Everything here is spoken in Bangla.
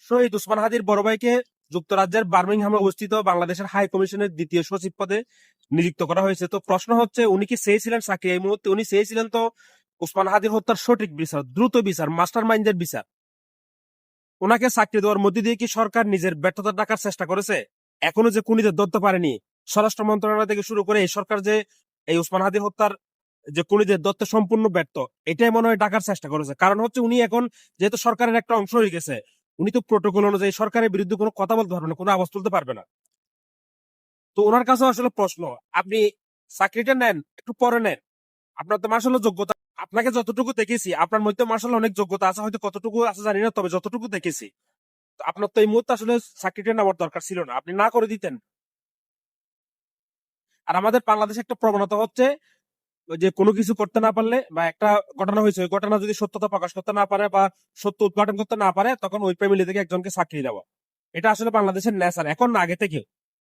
শহীদ ওসমান হাদির বড় ভাইকে যুক্তরাজ্যের বার্মিংহামে অবস্থিত বাংলাদেশের হাই কমিশনের দ্বিতীয় সচিব পদে নিযুক্ত করা হয়েছে। তো প্রশ্ন হচ্ছে, উনি কি চেয়েছিলেন চাকরি? এই মুহূর্তে উনি চেয়েছিলেন তো ওসমান হাদির হত্যার সঠিক বিচার, দ্রুত বিচার, মাস্টার মাইন্ডের বিচার। ওনাকে চাকরি দেওয়ার মধ্যে দিয়ে কি সরকার নিজের ব্যর্থতা ঢাকার চেষ্টা করেছে? এখনো যে খুনিদের ধরতে পারেনি, স্বরাষ্ট্র মন্ত্রণালয় থেকে শুরু করে এই সরকার যে এই ওসমান হাদি হত্যার যে খুনিদের ধরতে সম্পূর্ণ ব্যর্থ, এটাই মনে হয় ঢাকার চেষ্টা করেছে। কারণ হচ্ছে উনি এখন যেহেতু সরকারের একটা অংশ হয়ে গেছে, উনি তো প্রোটোকল অনুযায়ী সরকারের বিরুদ্ধে কোনো কথা বলতে পারবে না, কোনো আওয়াজ তুলতে পারবে না। তো ওনার কাছে আসলে প্রশ্ন, আপনি চাকরিটা নেন, একটু পরে নেন। আপনার তো মার্শাল যোগ্যতা, আপনাকে যতটুকু দেখেছি আপনার মধ্যে মার্শাল অনেক যোগ্যতা আছে, হয়তো কতটুকু আছে জানি না, তবে যতটুকু দেখেছি তো আপনার তো এই মুহূর্তে আসলে চাকরিটা নেওয়ার দরকার ছিল না, আপনি না করে দিতেন। আর আমাদের বাংলাদেশে একটা প্রবণতা হচ্ছে, ওই যে কোনো কিছু করতে না পারলে বা একটা ঘটনা হয়েছে, ওই ঘটনা যদি সত্যতা প্রকাশ করতে না পারে বা সত্য উদ্ঘাটন করতে না পারে, তখন ওই ফ্যামিলি থেকে একজনকে চাকরি দেওয়া। এটা আসলে বাংলাদেশের নেচার, এখন না আগে থেকে।